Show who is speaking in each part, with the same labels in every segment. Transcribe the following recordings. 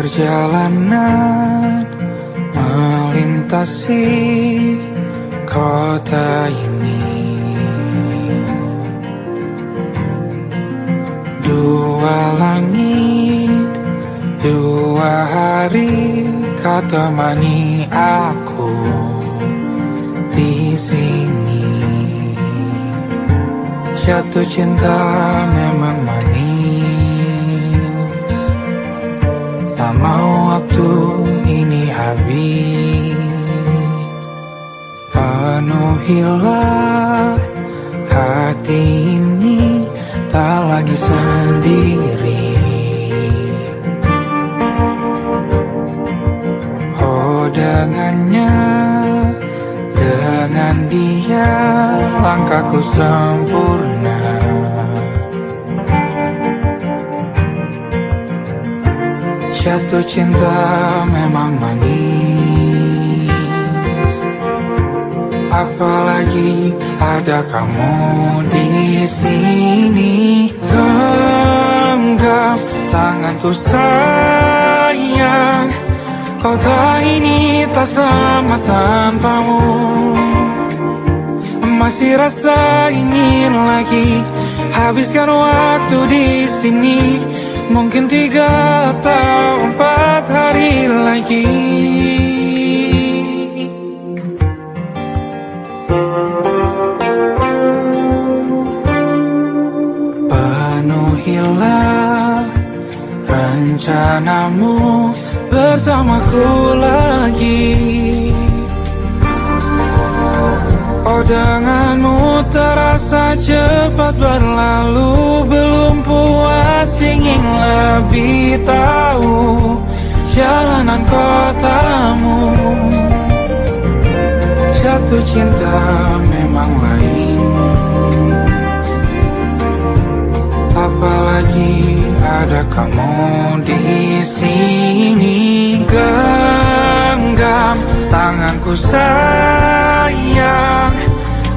Speaker 1: Perjalanan melintasi kota ini, dua langit, dua hari kau temani aku di sini. Jatuh cinta memang manis, tak mau waktu ini habis. Penuhilah hati ini, tak lagi sendiri. Oh dengannya, dengan dia langkahku sempurna. Jatuh cinta memang manis, apalagi ada kamu di sini. Genggam tanganku sayang, kota ini tak sama tanpamu. Masih rasa ingin lagi habiskan waktu di sini. Mungkin 3 atau 4 hari lagi. Penuhilah rencanamu bersamaku lagi. Oh denganmu terasa cepat berlalu, belum puas ingin lebih tahu jalanan kotamu. Jatuh cinta memang lain, apalagi ada kamu di sini. Genggam tanganku sayang,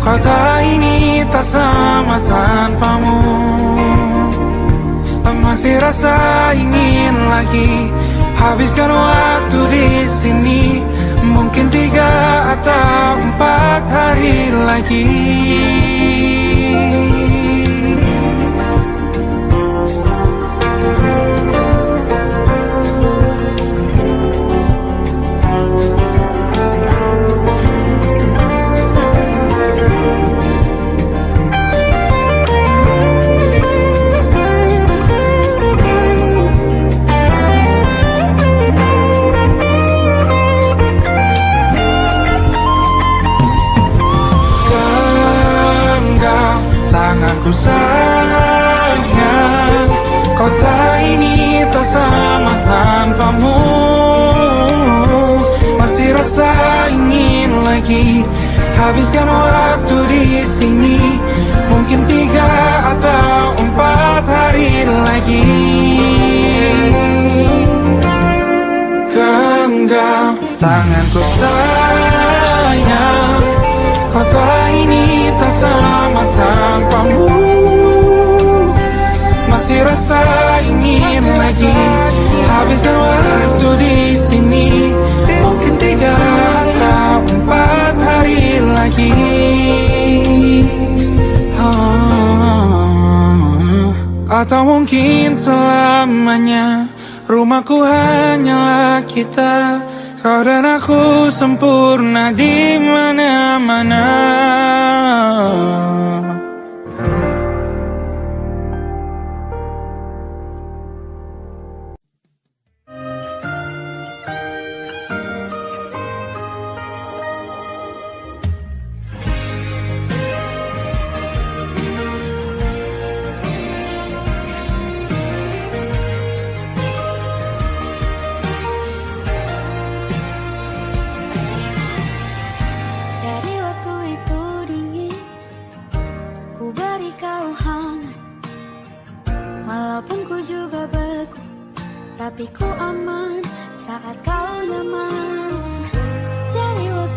Speaker 1: kota ini tak sama tanpamu. Masih rasa ingin lagi habiskan waktu di sini. Mungkin 3 atau 4 hari lagi. Tanganku sayang, kota ini tak sama tanpamu. Masih rasa ingin lagi habiskan waktu di sini. Mungkin 3 atau 4 hari lagi. Genggam tanganku sayang, kota ini tak sama tanpamu. Masih rasa ingin lagi habiskan waktu di sini. Mungkin 3 atau 4 hari lagi. Atau mungkin selamanya. Rumahku hanyalah kita, kau dan aku sempurna di mana-mana.
Speaker 2: Tapi ku aman saat kau nyaman. Jadi waktu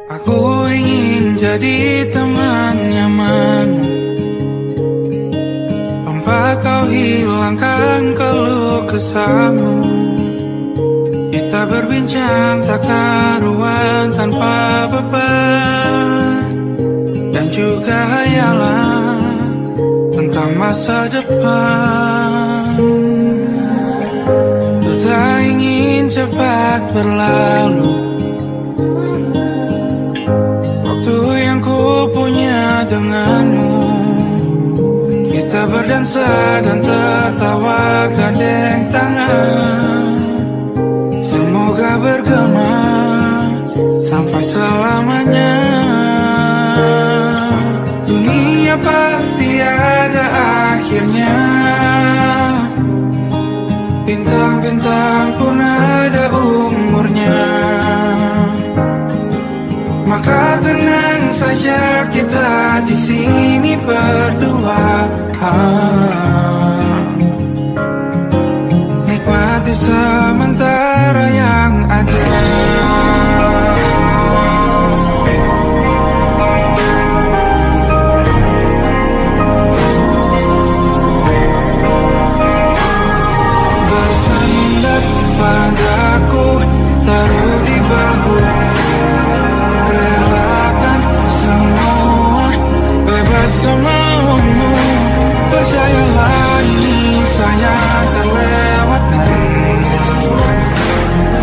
Speaker 1: Aku ingin jadi teman nyamanmu, tempat kau hilangkan keluh kesahmu. Kita berbincang tak karuan tanpa beban, dan juga hayalan tentang masa depan. Ku tak ingin cepat berlalu waktu yang ku punya denganmu. Kita berdansa dan tertawa gandeng tangan. Semoga bergema sampai selamanya. Dunia pasti ada akhirnya, bintang-bintang pun ada umurnya. Maka tenang saja kita di sini berdua. Nikmati sementara yang ada. Bersandar padaku, taruh di bahu, relakan semua, bebas semaumu. Percayalah ini saya terlewatkan.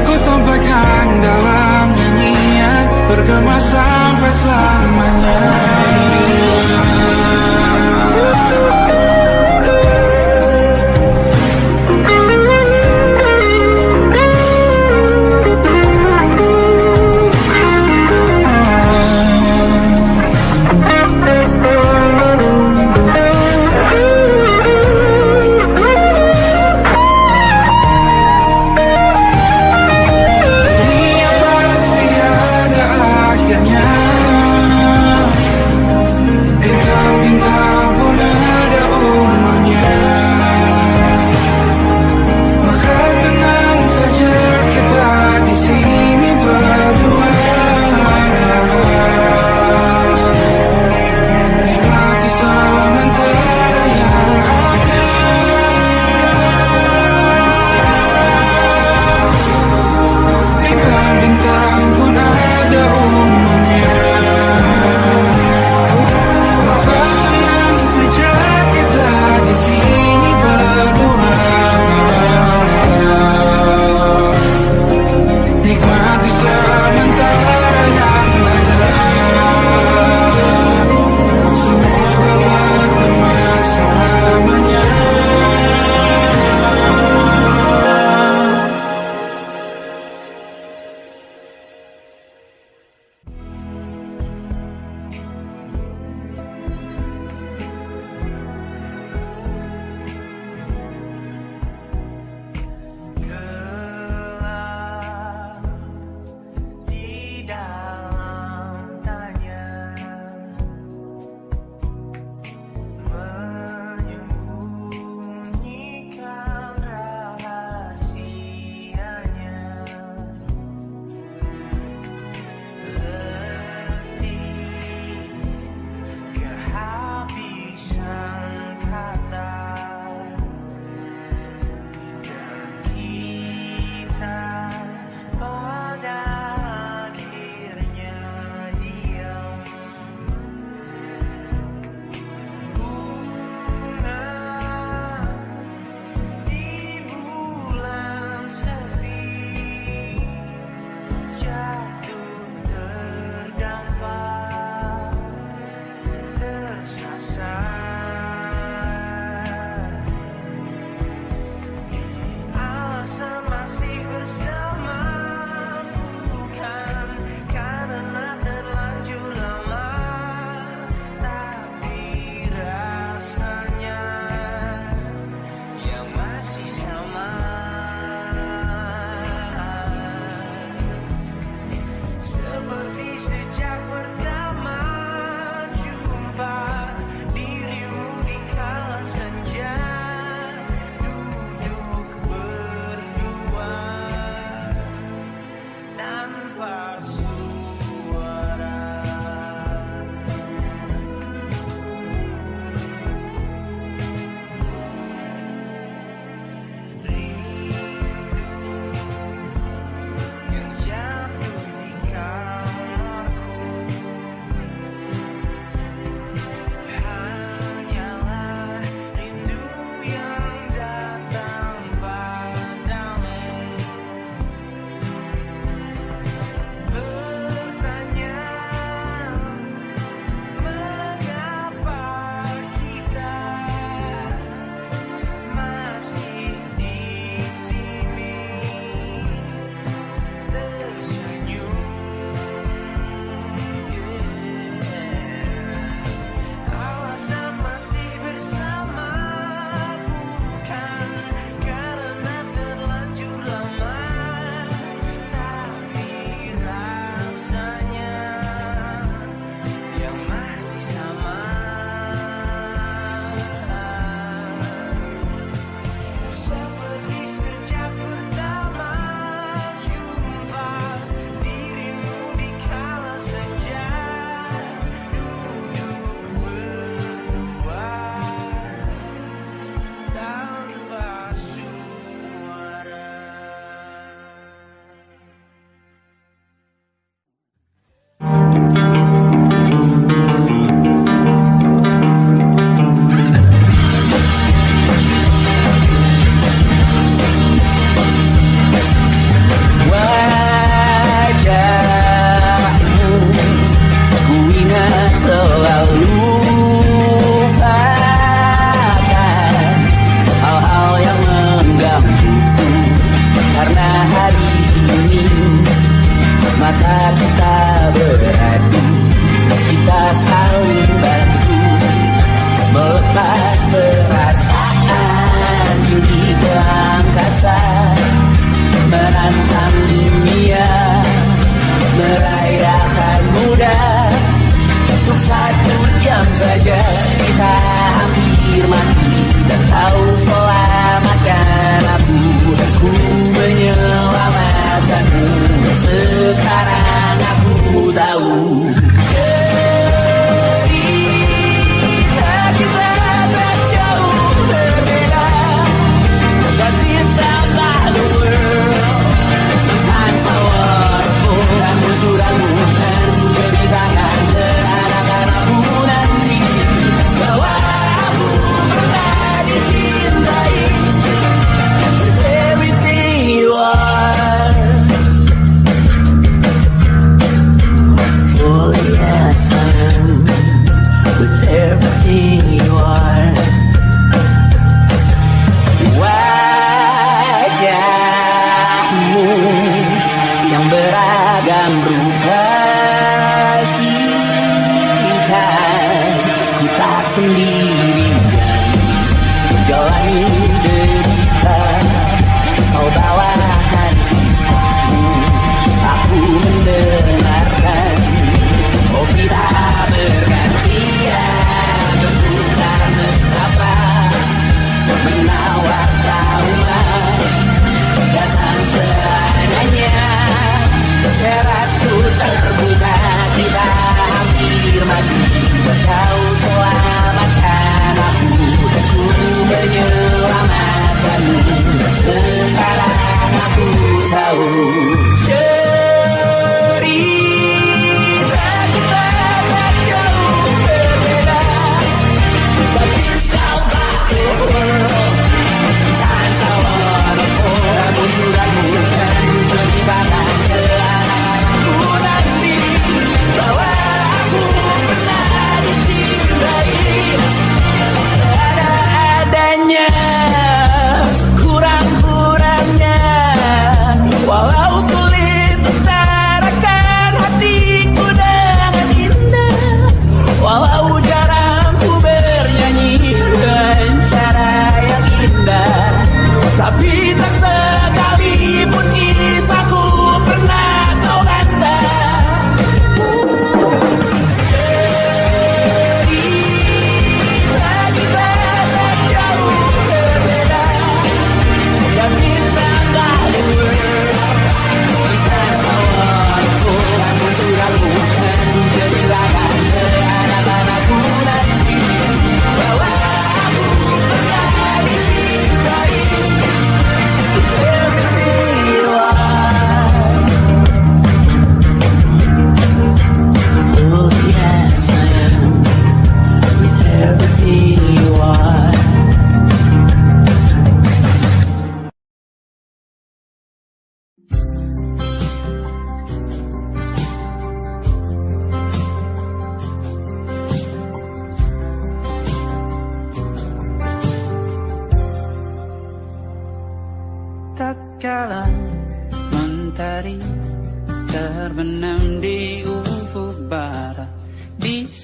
Speaker 1: Ku sampaikan dalam nyanyian, bergema sampai selamanya.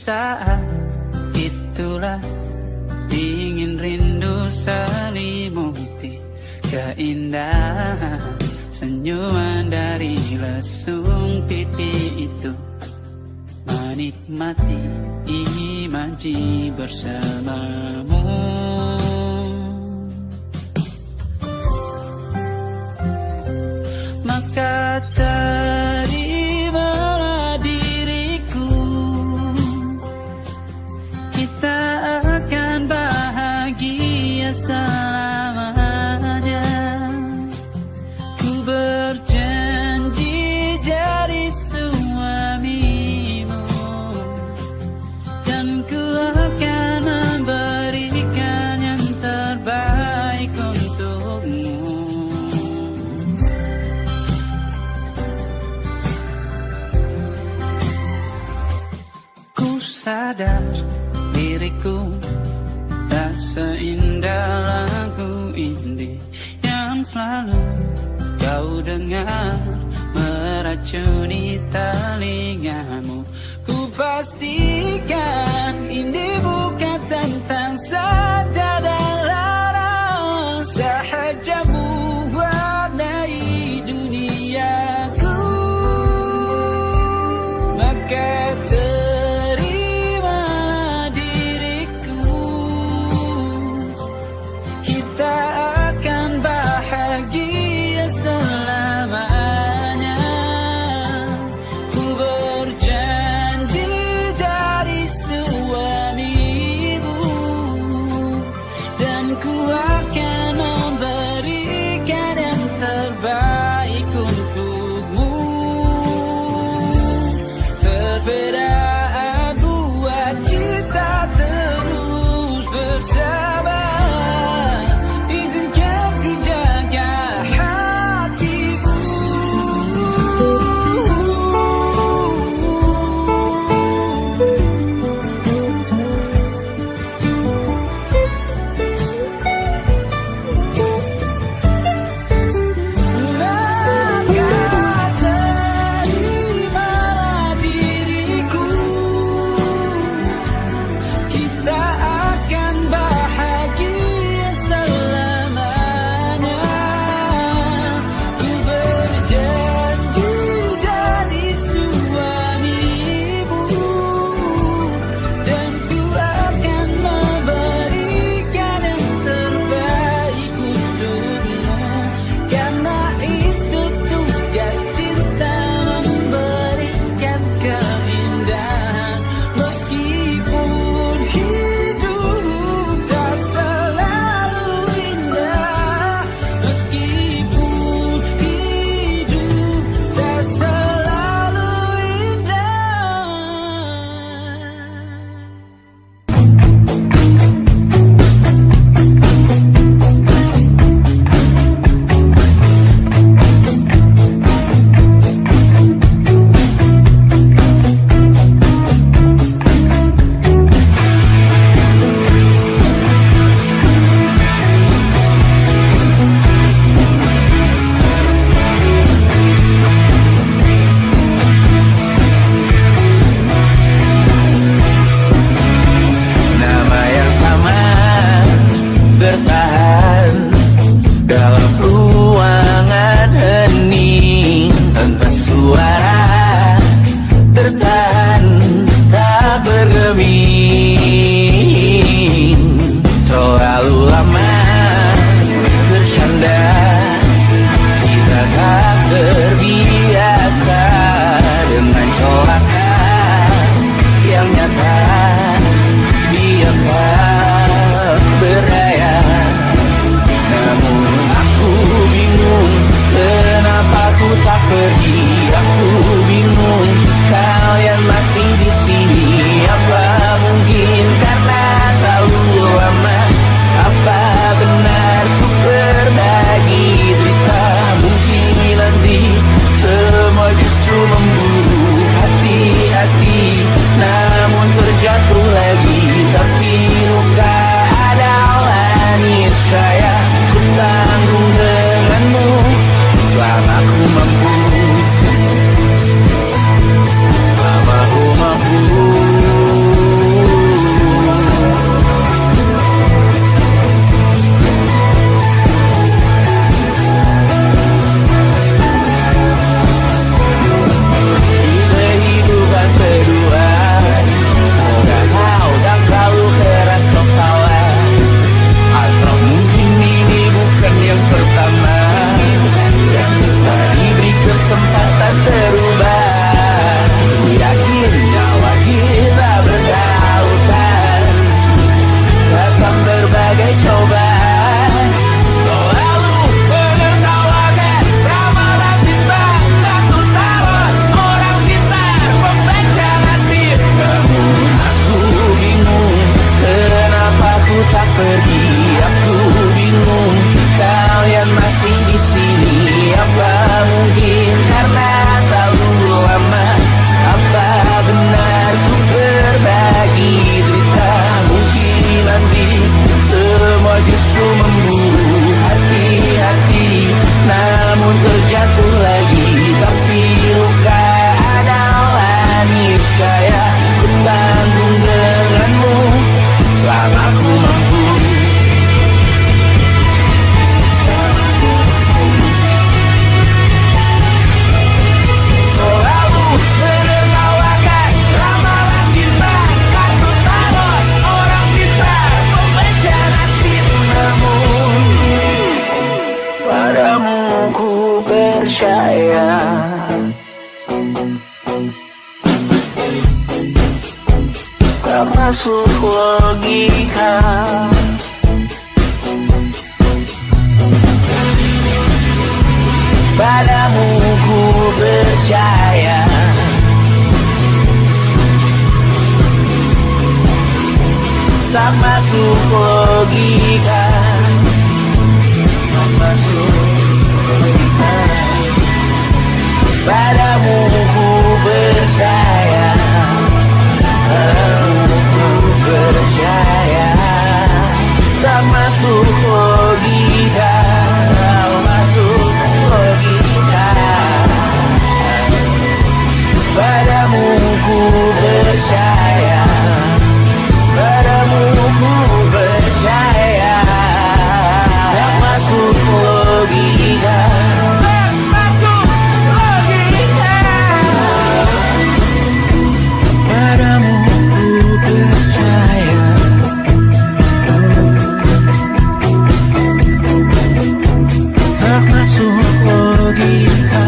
Speaker 2: Saat itulah dingin rindu selimuti keindahan senyuman dari lesung pipi itu. Menikmati imaji bersamamu. Maka terimalah diriku, kita akan bahagia selamanya. Ku berjanji jadi suamimu, dan ku akan memberikan yang terbaik untukmu. Ku sadar diriku tak seindah lagu ini yang selalu kau dengar meracuni telingamu. Ku pastikan ini bukan tentang sajadah larang, sahaja mewarnai duniaku. Maka terimalah diriku, kita akan bahagia selamanya. Ku berjanji jadi
Speaker 3: tak masuk logika. Padamu ku percaya, tak masuk logika, tak masuk logika. Padamu ku percaya, padamu ku percaya, tak masuk logika, tak masuk logika. Padamu ku percaya, padamu ku percaya, tak masuk logika, tak masuk logika. Padamu ku percaya, tak masuk logika.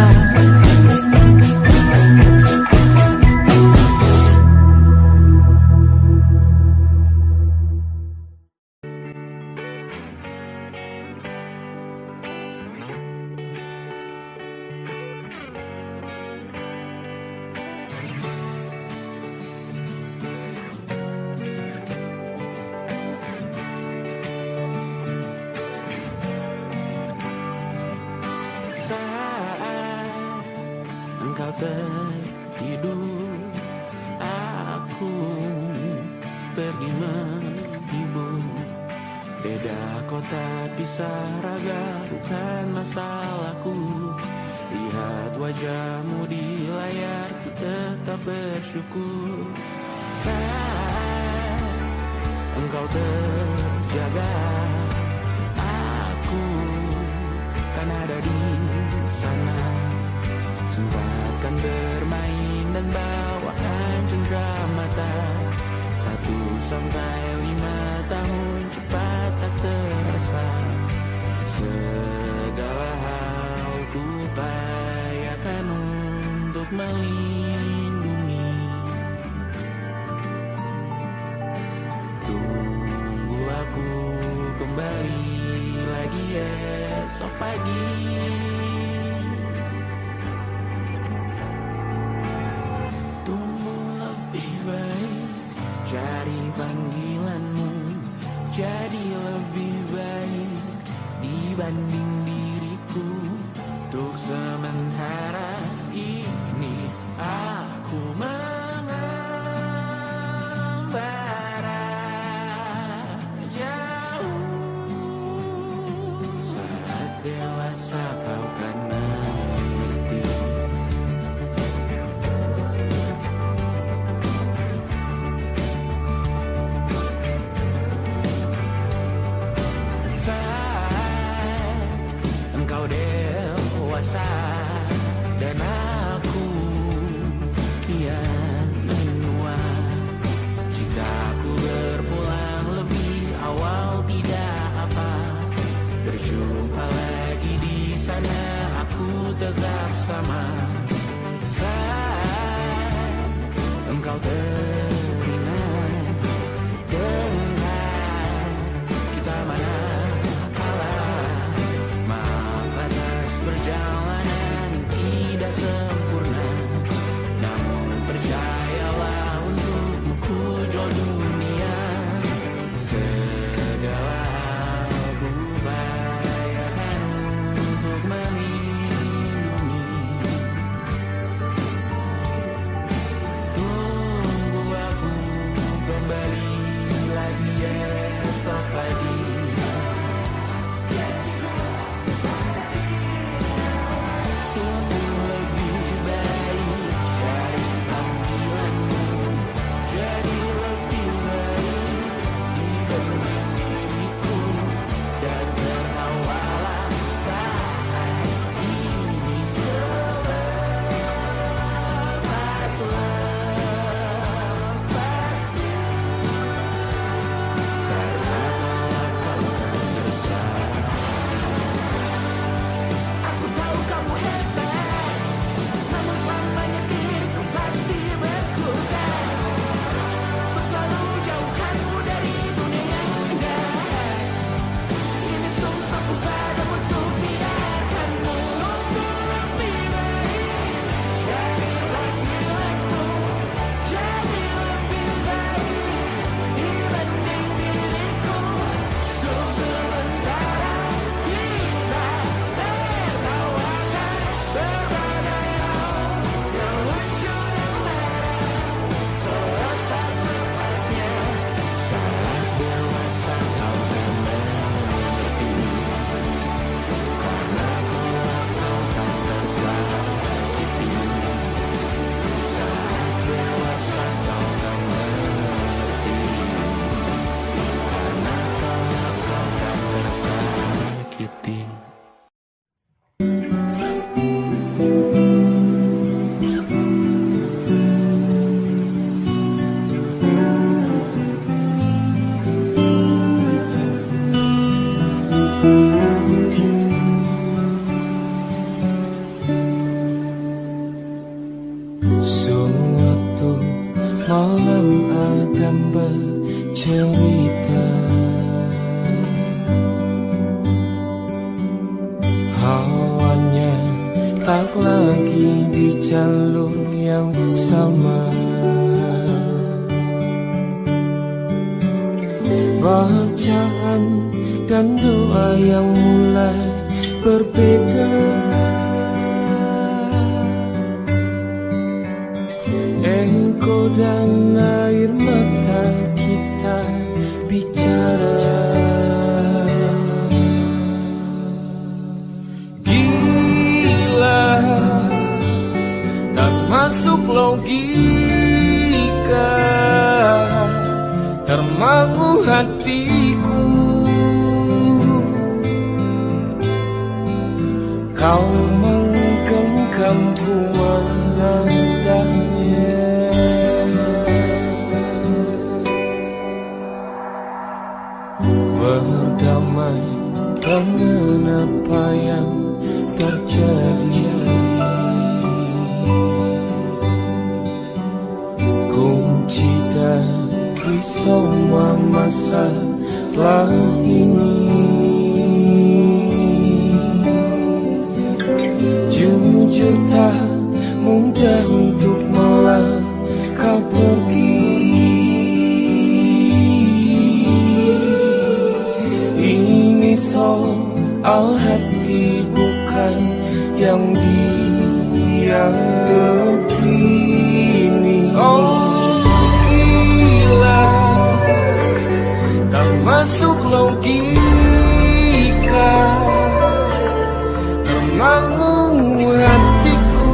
Speaker 1: Engkau tertidur, aku pergi menghibur. Beda kota pisah raga, bukan masalahku. Lihat wajahmu di layar, ku tetap bersyukur. Saat engkau terjaga, aku kan ada di sana. Sempatkan bermain dan bawakan cenderamata. 1 sampai 5 tahun cepat tak terasa. Segala hal ku upayakan untuk melindungi. Tunggu aku kembali lagi esok pagi. Cari panggilanmu jadi lebih baik dibanding diriku. Untuk sementara ini aku mengembara jauh. Saat dewasa kau kan mengerti. Engkau dewasa dan aku kian menua. Jika aku berpulang lebih awal tidak apa. Berjumpa lagi di sana, aku tetap sama. Saat engkau teringat tentang kita mana perjalanan tidak sempurna, namun percayalah untukmu ku jual dunia. Segala hal ku upayakan untuk melindungi. Tunggu
Speaker 4: malam Adam bercerita. Hawanya tak lagi di jalur yang sama. Bacaan dan doa yang mulai berbeda. Engkau dan air mata kita bicara. Gila, tak masuk logika, termangu hatiku. Kau menggenggamku menadanya. Berdamai dengan apa yang terjadi. Kunci dari semua masalah ini. Jujur tak mudah untuk melangkah pergi. Ini soal hati bukan yang diyakini. Oh gila, tak masuk logika, termangu hatiku.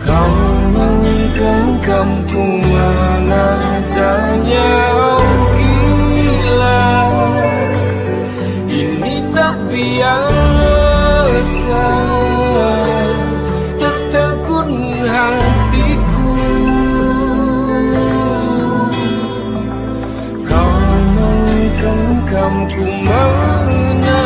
Speaker 4: Kau menggenggamku menadanya. Oh gila, ini tak biasa, tertegun hatiku. Kau menggenggamku menadanya.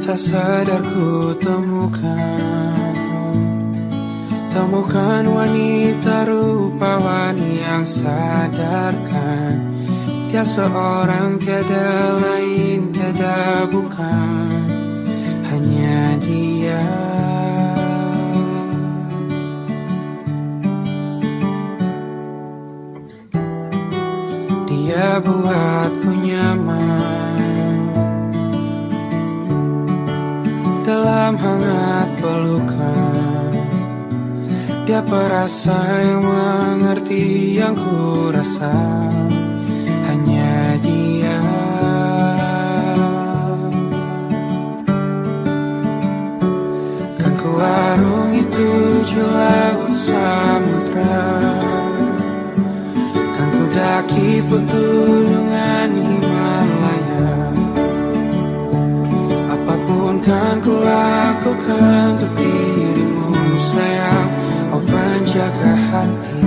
Speaker 4: Tak sadar ku temukan wanita rupawan yang sadarkan dia seorang, tiada lain, tiada bukan, hanya dia. Dia buatku nyaman dalam hangat pelukan. Dia perasa yang mengerti yang ku rasa, hanya dia. Kan ku arungi 7 laut samudra, kan ku daki Kudaki pegunungan Himalaya, apapun kan ku lakukan untuk dirimu sayang, oh penjaga hati.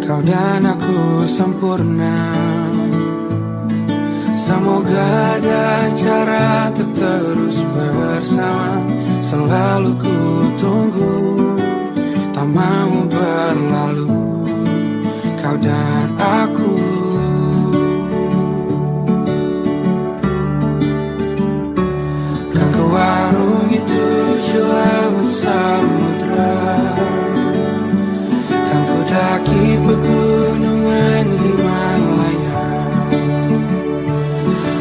Speaker 4: Kau dan aku sempurna, semoga ada cara untuk terus bersama. Selalu ku tunggu, tak mau berlalu, kau dan aku. Kan ke warung itu laut samudra, kan ku daki pegunungan Himalaya,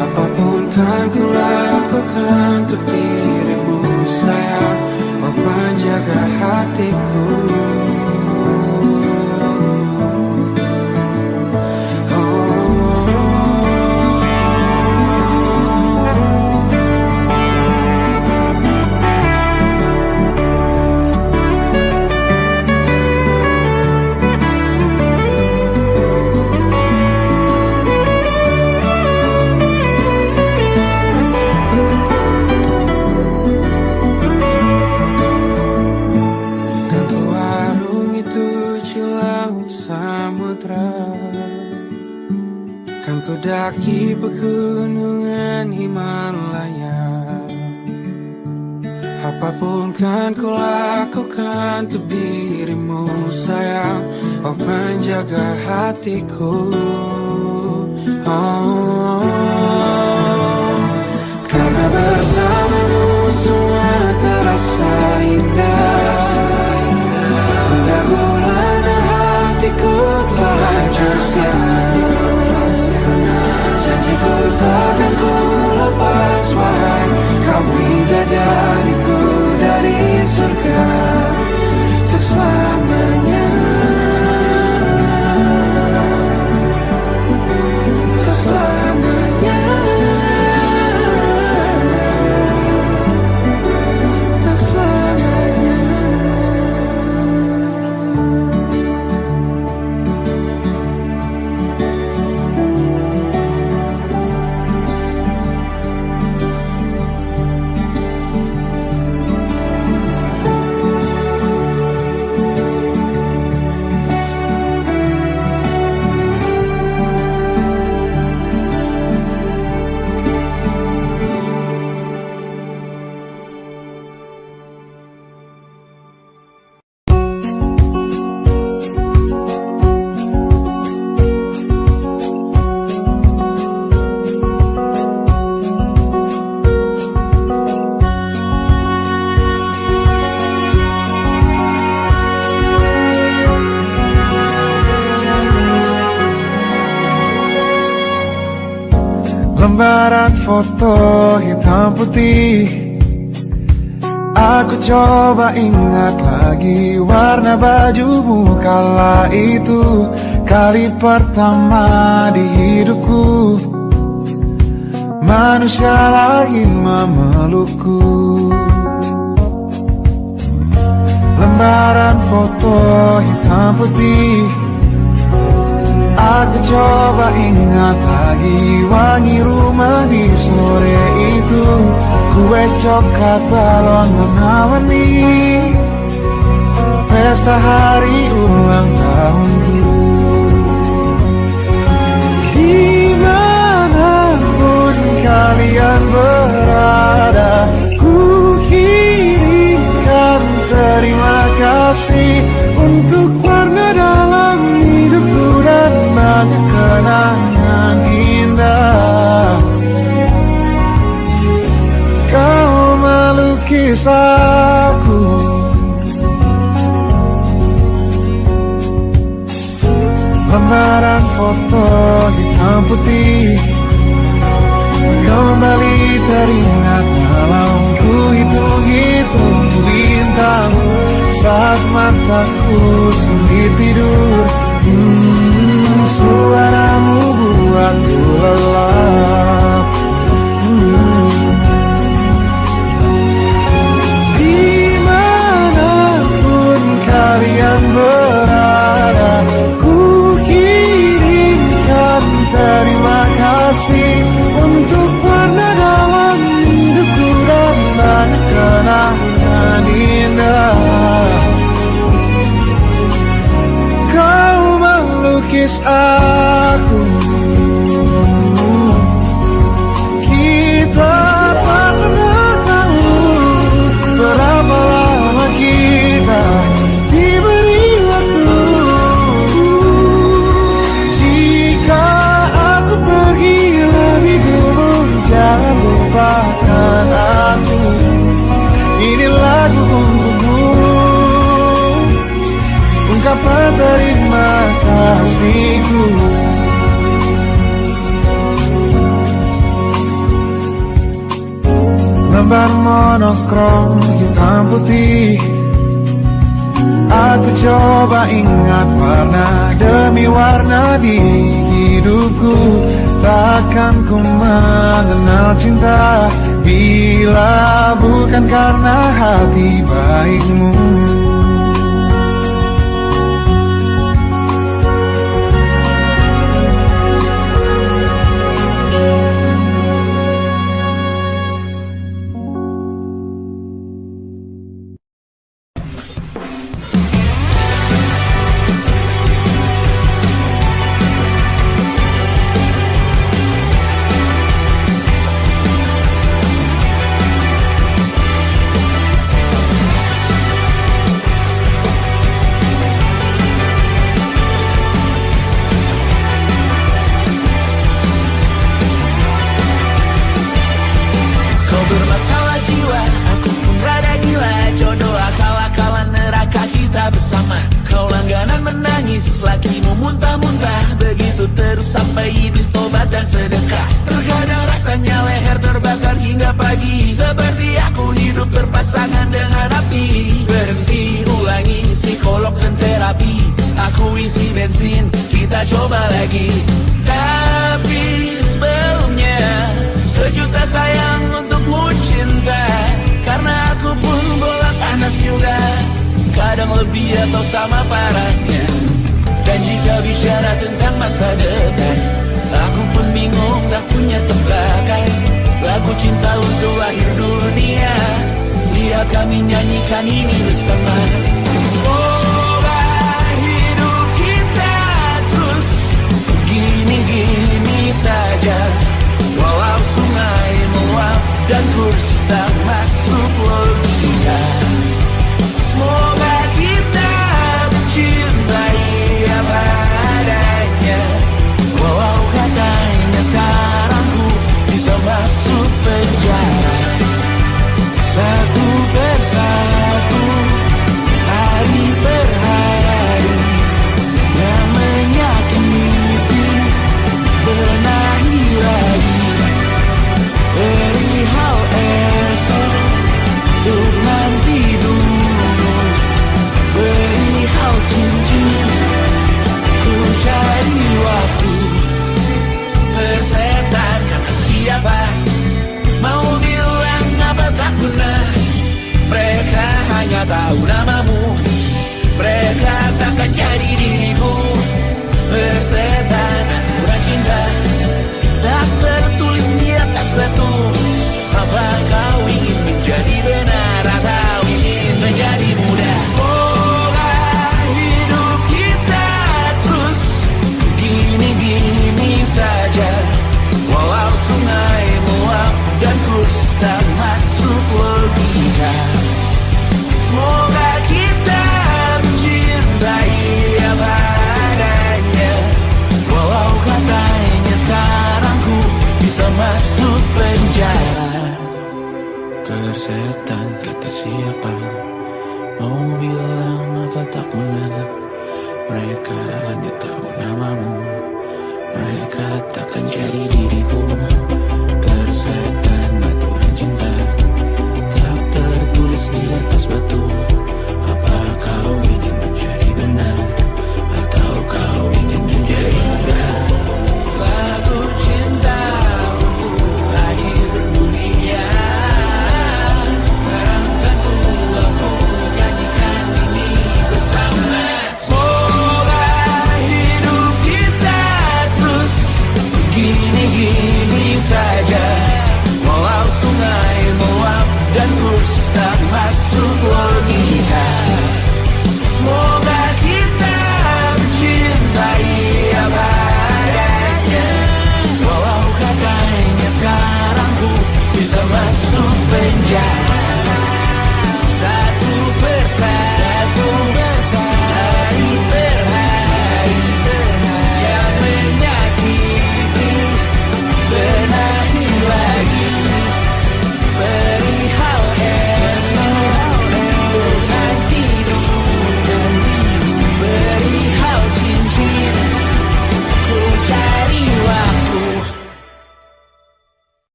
Speaker 4: apapun kan ku lakukan untuk dirimu sayang, oh penjaga hatiku. Kan ku daki pegunungan Himalaya, apapun kan ku lakukan untuk dirimu sayang, oh penjaga hatiku. Oh, karena bersamamu semua terasa indah. Gundah gulana hatiku telah hancur sia-sia. Janjiku takkan ku lepas, wahai kau bidadariku dari surga untuk selamanya, untuk selamanya, untuk selamanya.
Speaker 5: Lembaran foto hitam putih, aku coba ingat lagi warna bajumu kala itu. Kali pertama di hidupku, manusia lain memelukku. Lembaran foto hitam putih, aku coba ingat lagi wangi rumah di sore itu. Kue coklat balon warna-warni, pesta hari ulang tahunku. Dimanapun kalian berada, ku kirimkan terima kasih untuk warna dalam hidupku dan banyak kenangan indah. Kau melukis aku, lembaran foto hitam putih kembali teringat dalam ku hitung-hitung bintang saat mataku sulit tidur. Suaramu buatku lelah. kapan terima kasihku. Lembar monokrom hitam putih, aku coba ingat warna demi warna di hidupku. Takkan ku mengenal cinta bila bukan karena hati baikmu.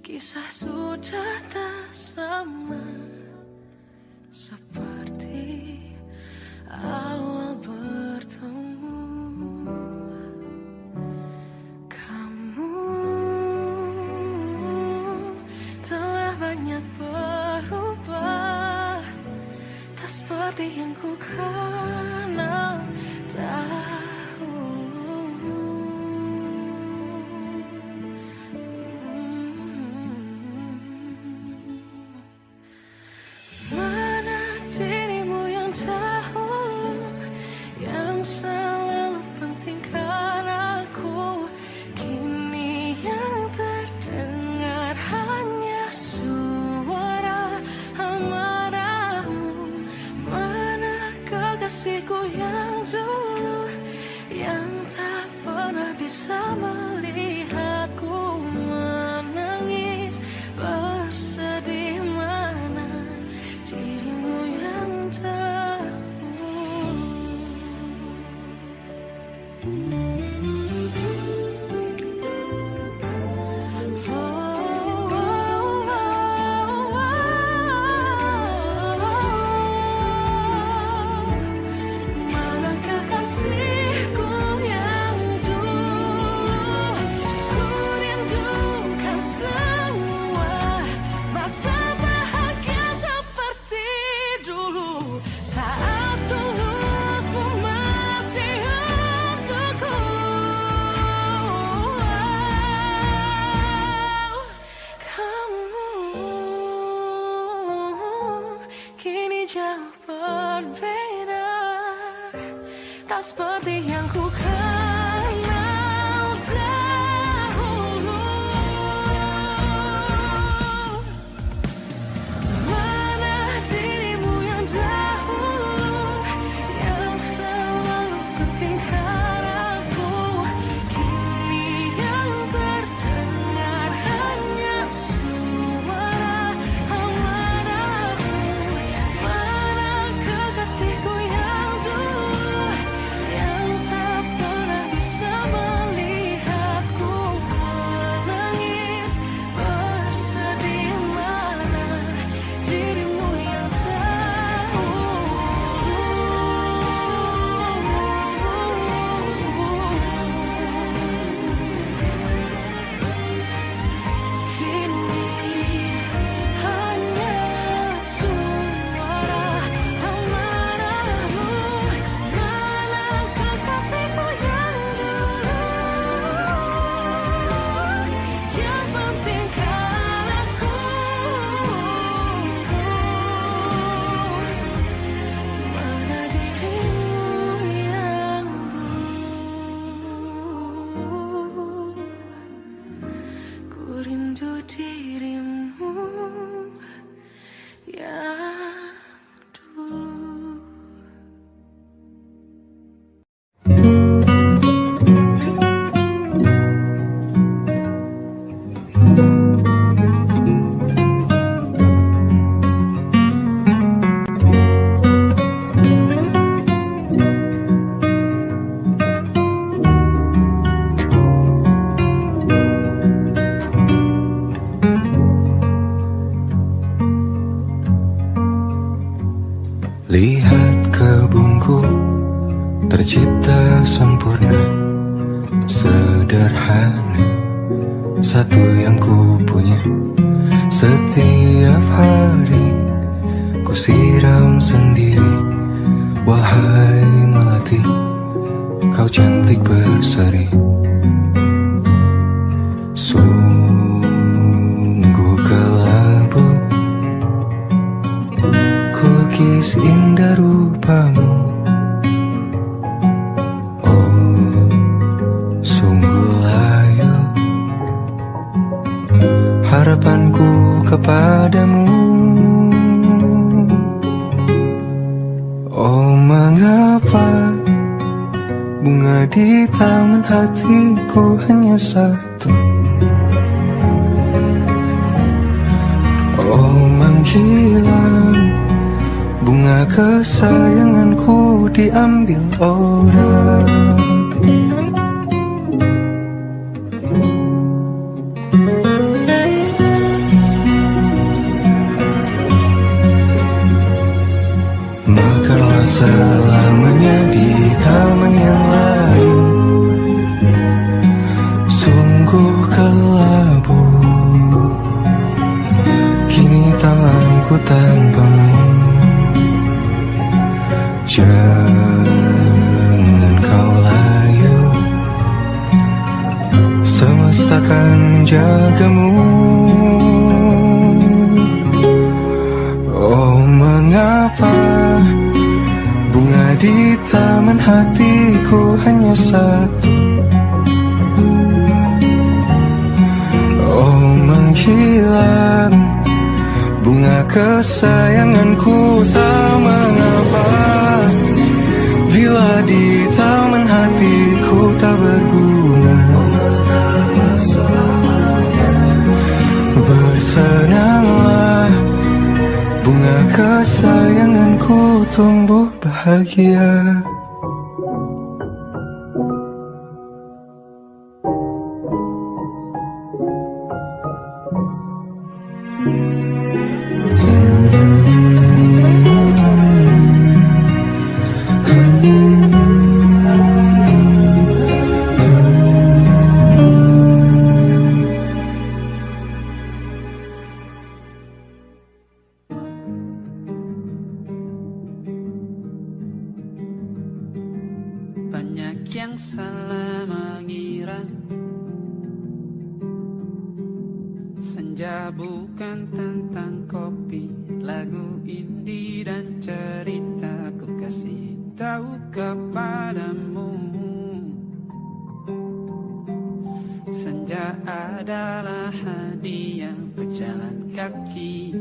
Speaker 2: Kisah sudah tak sama seperti awal bertemu. Kamu telah banyak berubah, tak seperti yang ku kenal dahulu. Mana dirimu yang dahulu, yang selalu pentingkan aku. Kini yang terdengar hanya suara amarahmu. Mana kekasihku yang dulu, yang tak pernah bisa melihatku menangis bersedih. Mana dirimu yang mana kekasihku yang dulu, ku rindukan semua masa bahagia seperti dulu, saat tulusmu masih untukku. Kamu kini jauh berbeda, tak seperti yang ku kenal dahulu. Mana dirimu yang dahulu, yang selalu pentingkan aku. Kini yang terdengar hanya suara amarahmu. Mana kekasihku yang dulu, yang tak pernah bisa melihatku menangis bersedih. Mana dirimu yang kini hanya suara amarahmu. Mana kekasihku yang dulu, yang pentingkan aku. Mana dirimu yang dulu, ku rindu dirimu yang dulu.
Speaker 6: Lihat kebunku tercipta sempurna, sederhana, satu yang ku punya. Setiap hari ku siram sendiri. Wahai melati, kau cantik berseri. Sungguh kelabu kulukis indah rupamu. Oh, sungguh layu harapanku kepadamu. Oh, mengapa bunga di tangan hatiku hanya satu? Oh, menghilang bunga kesayanganku diambil orang. hidupku tanpamu. Jangan kau layu, semesta kan menjagamu. Oh mengapa bunga di taman hatiku hanya satu. Oh menghilang bunga kesayanganku, tak mengapa bila di taman hatiku tak berbunga. Bersenanglah bunga kesayanganku tumbuh bahagia.
Speaker 1: Banyak yang salah mengira senja bukan tentang kopi, lagu indie dan cerita. Ku kasih tahu kepadamu, senja adalah hadiah berjalan kaki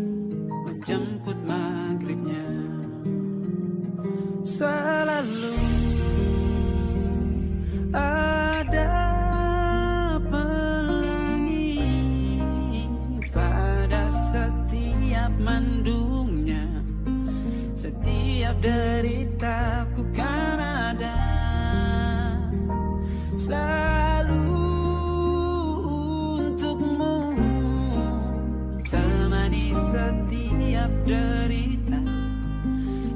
Speaker 1: menjemput maghribnya. Selalu ada pelangi pada setiap mendungnya, setiap deritaku kan ada selalu untukmu, temani setiap derita,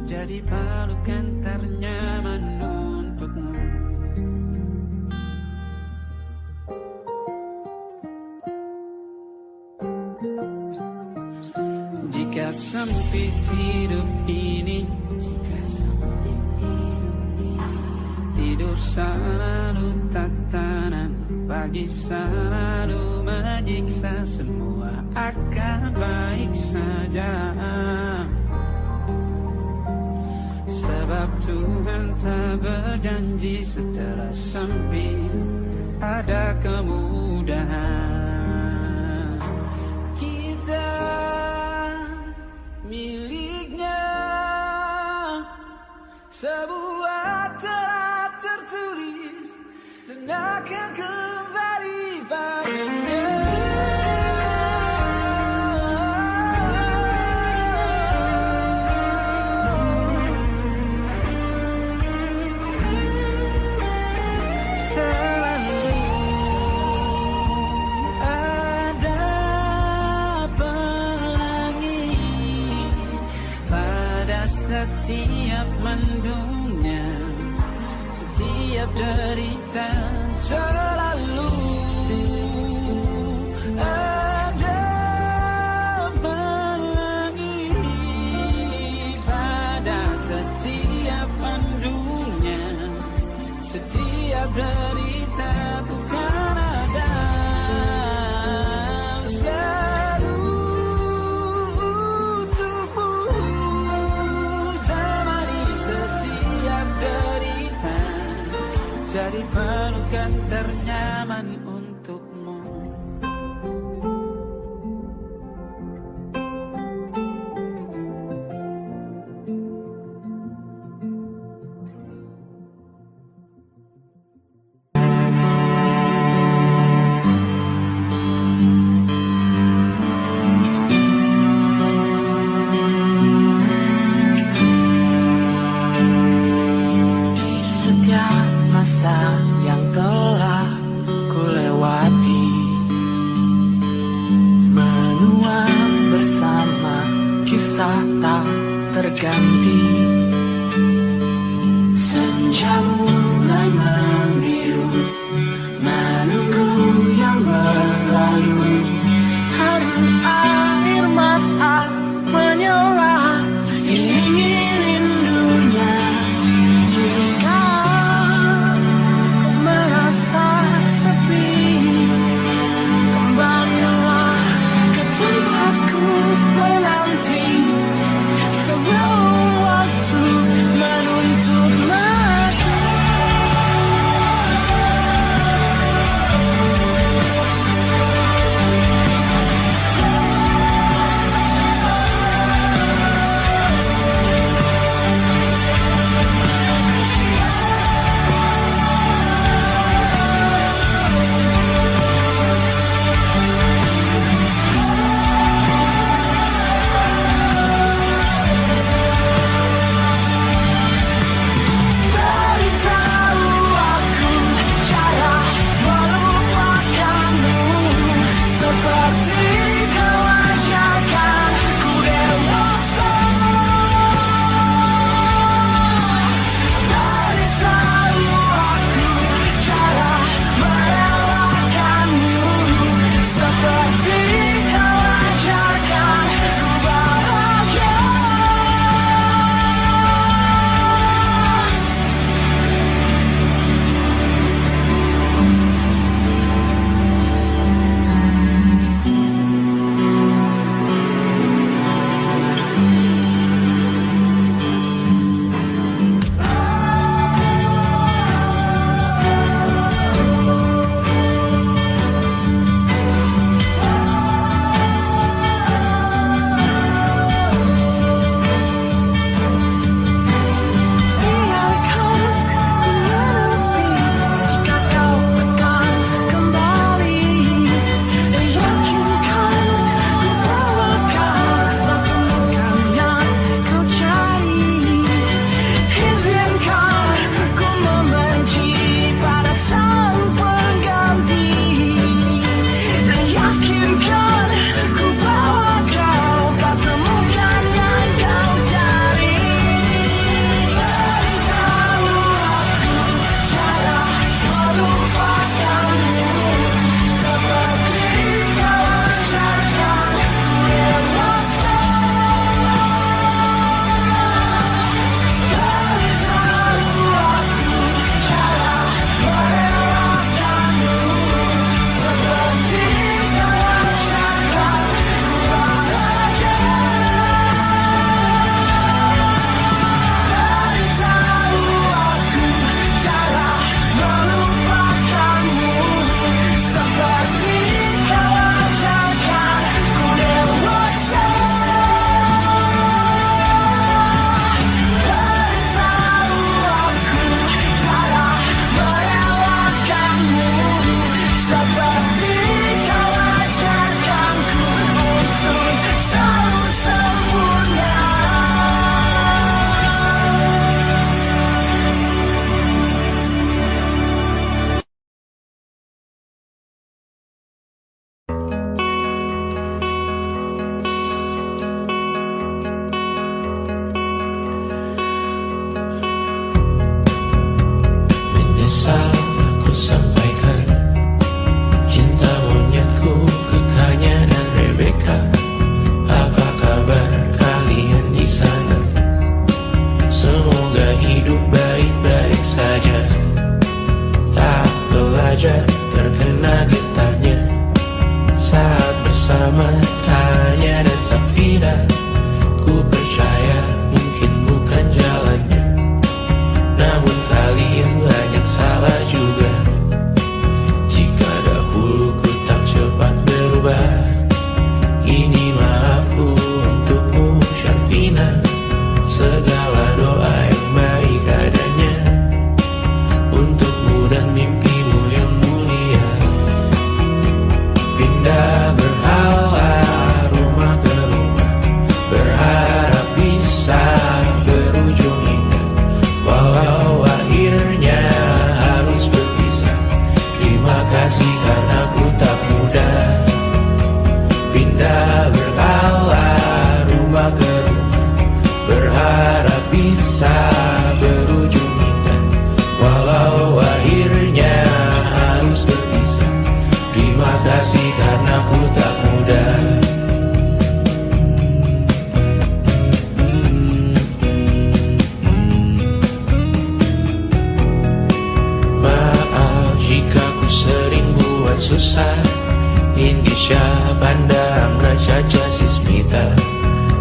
Speaker 1: jadi pelukan ternyaman untukmu. Jika sempit hidup ini, tidur selalu tatanan, pagi selalu menyiksa, semua akan baik saja. Sebab Tuhan tak berjanji setelah sempit ada kemudahan. Kita miliknya sebuah telah tertulis dan akan kembali padanya. Setiap mendungnya, setiap derita, selalu ada pelangi pada setiap mendungnya, setiap derita bukan ada selalu untukmu. Jadi pelukan ternyaman untukmu.
Speaker 3: Masa yang telah ku lewati, menua bersama kisah tak terganti. Senja mulai membiru, menunggu yang berlalu. Hari air mata hanya dan Safina. Ku percaya mungkin bukan jalannya, namun kalian banyak salah juga. Jika dahulu ku tak cepat berubah, ini maafku untukmu Syarfina. Segala doa yang baik adanya untukmu dan mimpimu yang mulia. Pindah berhala rumah ke rumah, berharap bisa berujung indah, walau akhirnya harus berpisah. Terima kasih karena ku tak mudah. Pindah berhala rumah ke rumah, berharap bisa berujung indah, walau akhirnya harus berpisah. Terima kasih karena ku tak mudah. Maaf jika ku sering buat susah. Indisha Banda Amra Caca Sismita,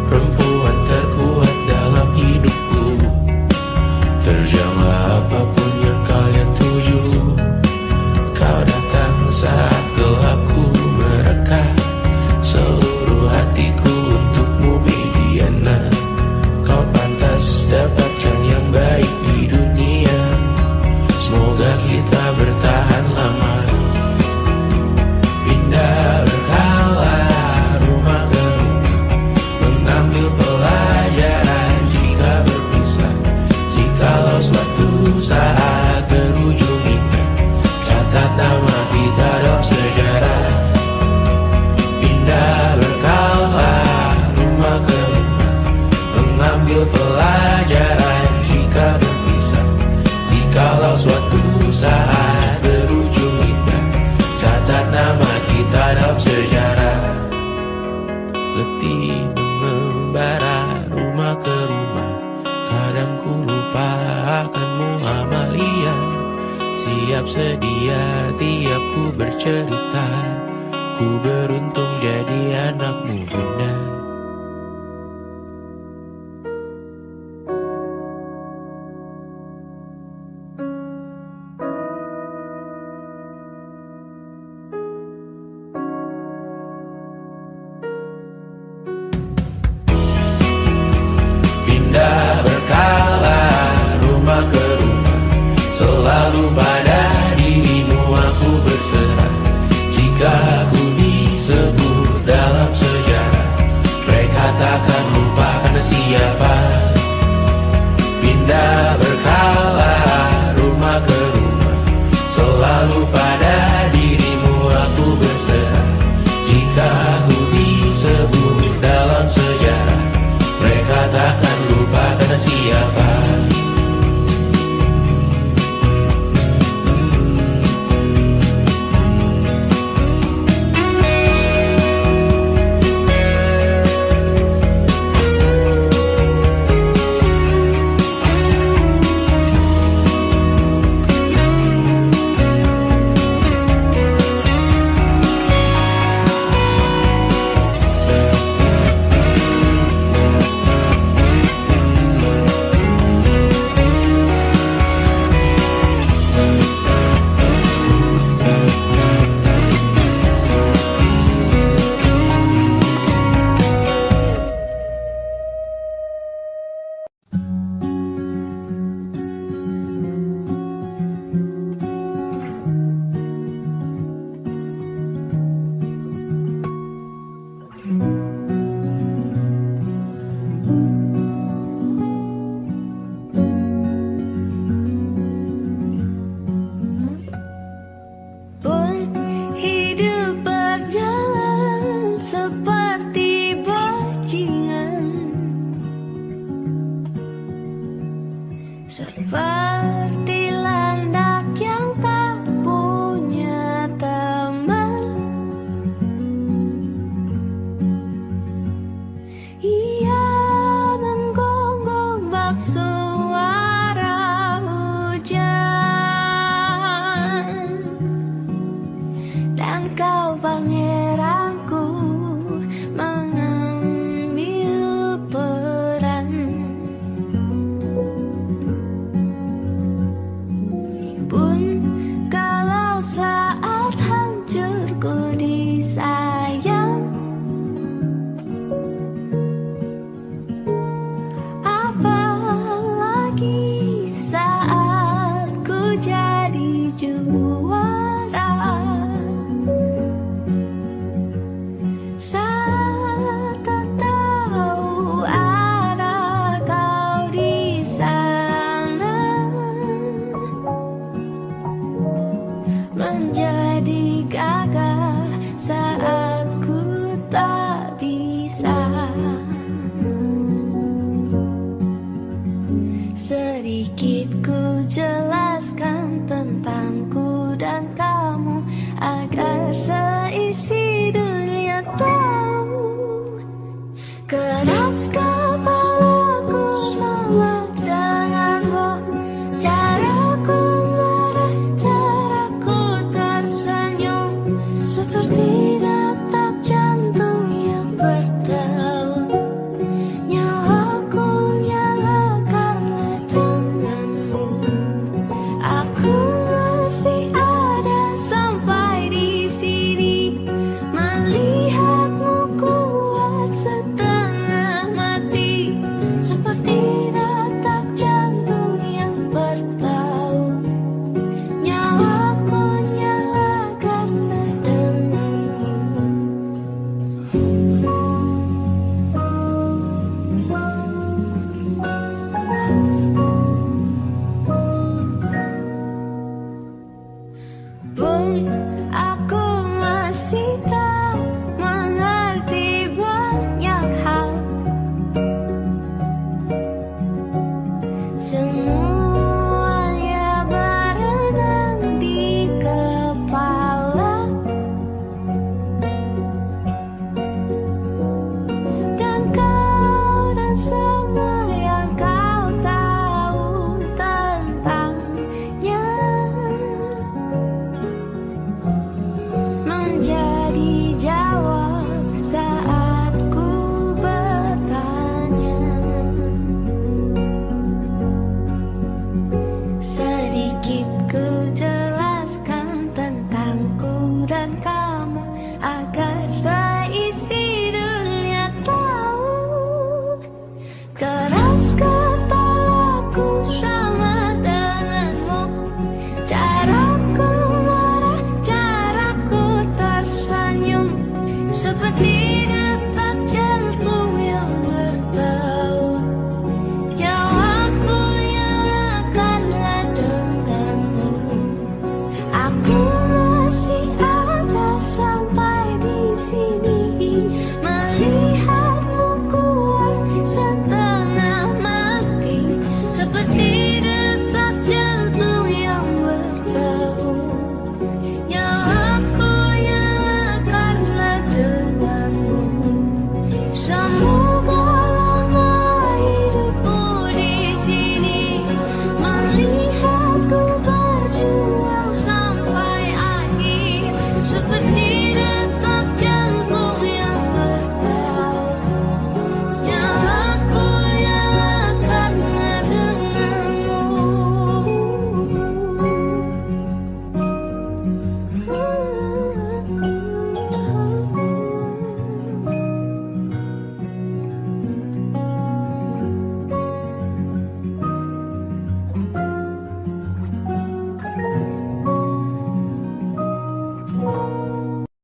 Speaker 3: perempuan terkuat dalam hidupku. Terjanglah apapun yang kalian tuju. Kau datang saat gelapku mereka, seluruh hatiku untukmu Mediana. Kau pantas dapatkan yang baik di dunia, semoga kita bertahan lama. Pindah berkala rumah ke rumah, mengambil pelajaran jika berpisah. Jikalau suatu saat berujung indah, catat nama kita dalam sejarah. Pindah berkala rumah ke rumah, mengambil pelajaran jika berpisah. Jikalau suatu saat berujung indah, catat nama kita dalam sejarah. Letih mengembara rumah ke rumah, kadang ku lupa akanmu Amalia. Siap sedia tiap ku bercerita, ku beruntung jadi anakmu bunda. Pindah berkala rumah ke rumah, selalu pada dirimu aku berserah. Jika aku disebut dalam sejarah, mereka takkan lupa karena siapa